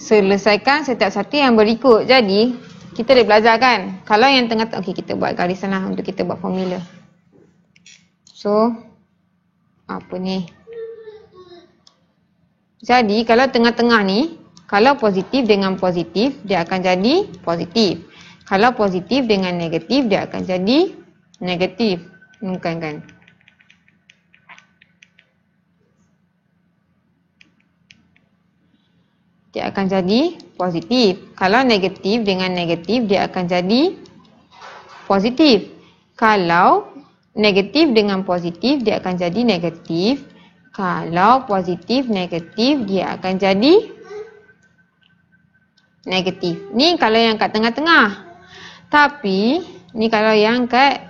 selesaikan setiap satu yang berikut. Jadi kita dah belajar kan, kalau yang tengah, okey, kita buat garisan lah untuk kita buat formula. So apa ni, jadi kalau tengah-tengah ni, kalau positif dengan positif dia akan jadi positif, kalau positif dengan negatif dia akan jadi negatif. Bukan kan? Dia akan jadi positif. Kalau negatif dengan negatif dia akan jadi positif. Kalau negatif dengan positif dia akan jadi negatif. Kalau positif negatif dia akan jadi negatif. Ni kalau yang kat tengah-tengah. Tapi ni kalau yang kat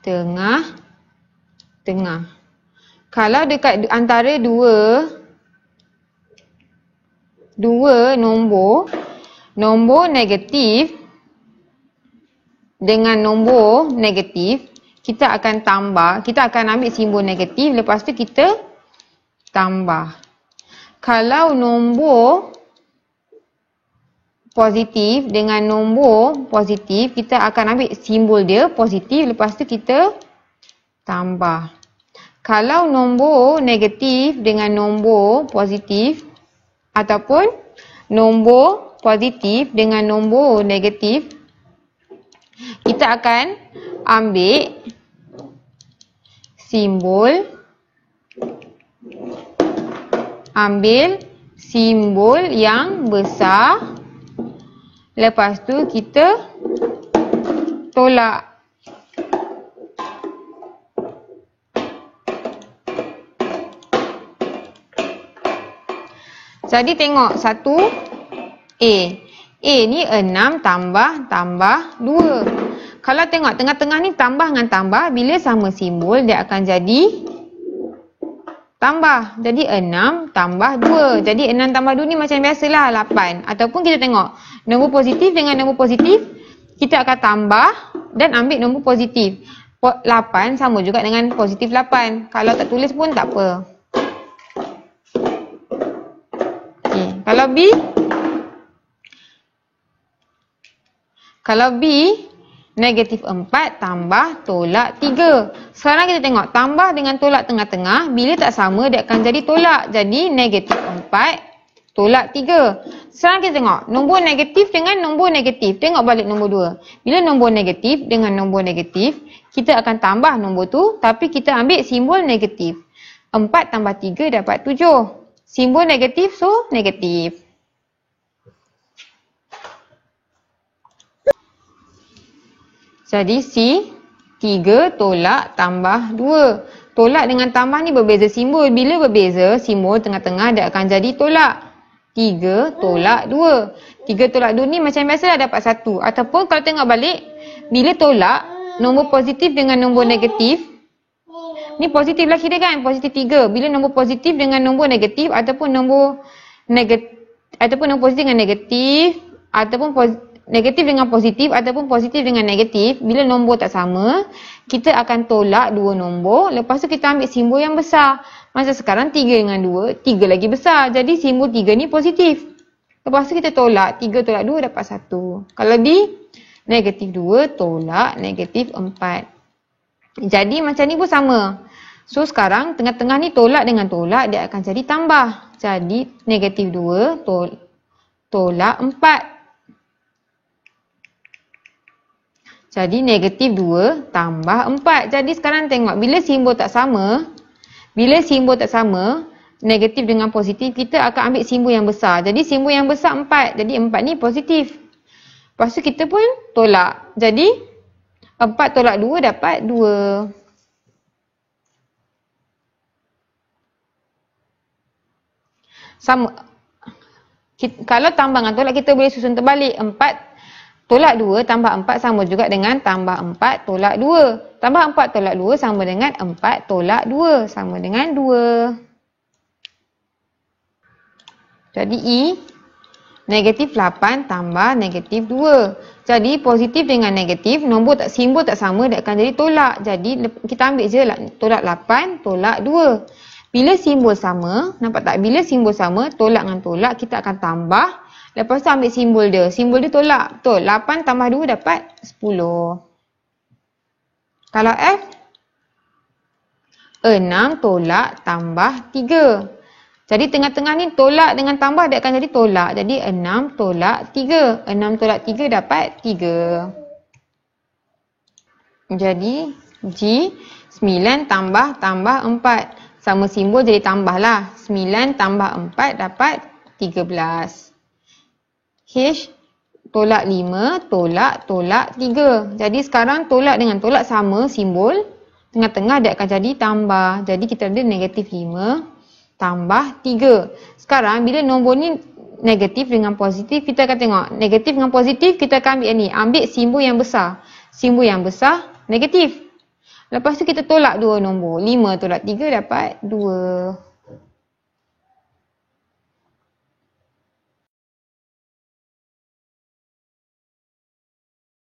tengah-tengah. Kalau dekat antara dua nombor negatif dengan nombor negatif, kita akan tambah, kita akan ambil simbol negatif, lepas tu kita tambah. Kalau nombor positif dengan nombor positif, kita akan ambil simbol dia positif, lepas tu kita tambah. Kalau nombor negatif dengan nombor positif ataupun nombor positif dengan nombor negatif, kita akan ambil simbol yang besar, lepas tu kita tolak. Jadi tengok satu A. A ni 6 tambah 2. Kalau tengok tengah-tengah ni tambah dengan tambah, bila sama simbol dia akan jadi tambah. Jadi 6 tambah 2. Jadi 6 tambah 2 ni macam biasalah 8. Ataupun kita tengok nombor positif dengan nombor positif, kita akan tambah dan ambil nombor positif. 8 sama juga dengan positif 8. Kalau tak tulis pun tak apa. Okay. Kalau B negatif 4 tambah tolak 3. Sekarang kita tengok tambah dengan tolak tengah-tengah, bila tak sama dia akan jadi tolak. Jadi negatif 4 tolak 3. Sekarang kita tengok nombor negatif dengan nombor negatif. Tengok balik nombor 2. Bila nombor negatif dengan nombor negatif, kita akan tambah nombor tu, tapi kita ambil simbol negatif. 4 tambah 3 dapat 7. Simbol negatif, so negatif. Jadi C 3 tolak tambah 2. Tolak dengan tambah ni berbeza simbol. Bila berbeza simbol tengah-tengah dia akan jadi tolak. 3 tolak 2. 3 tolak 2 ni macam biasa dah dapat 1. Ataupun kalau tengok balik, bila tolak nombor positif dengan nombor negatif, ni positif lah kira kan, positif 3. Bila nombor positif dengan nombor negatif ataupun nombor positif dengan negatif, ataupun negatif dengan positif ataupun positif dengan negatif, bila nombor tak sama, kita akan tolak dua nombor, lepas tu kita ambil simbol yang besar. Macam sekarang 3 dengan 2, 3 lagi besar. Jadi simbol 3 ni positif. Lepas tu kita tolak, 3 tolak 2 dapat 1. Kalau di negatif 2 tolak negatif 4. Jadi macam ni pun sama. So sekarang tengah-tengah ni tolak dengan tolak dia akan jadi tambah. Jadi negatif 2 tolak 4. Jadi negatif 2 tambah 4. Jadi sekarang tengok bila simbol tak sama, negatif dengan positif, kita akan ambil simbol yang besar. Jadi simbol yang besar 4. Jadi 4 ni positif. Lepas tu kita pun tolak. Jadi 4 tolak 2 dapat 2. Sama. Kalau tambah dengan tolak kita boleh susun terbalik. 4 tolak 2 tambah 4 sama juga dengan tambah 4 tolak 2. Tambah 4 tolak 2 sama dengan 4 tolak 2. Sama dengan 2. Jadi I negatif 8 tambah negatif 2. Jadi positif dengan negatif, simbol tak sama dia akan jadi tolak. Jadi kita ambil je tolak 8 tolak 2. Bila simbol sama, nampak tak? Bila simbol sama, tolak dengan tolak kita akan tambah. Lepas tu ambil simbol dia. Simbol dia tolak. Betul. 8 tambah 2 dapat 10. Kalau F, 6 tolak tambah 3. Jadi tengah-tengah ni tolak dengan tambah dia akan jadi tolak. Jadi 6 tolak 3. 6 tolak 3 dapat 3. Jadi G, 9 tambah 4. Sama simbol jadi tambah lah. 9 tambah 4 dapat 13. H, tolak 5, tolak 3. Jadi sekarang tolak dengan tolak sama simbol. Tengah-tengah dia akan jadi tambah. Jadi kita ada negatif 5 tambah 3. Sekarang bila nombor ni negatif dengan positif, kita akan tengok. Negatif dengan positif, kita akan ambil ni. Ambil simbol yang besar. Simbol yang besar, negatif. Lepas tu kita tolak dua nombor. 5 tolak 3 dapat 2.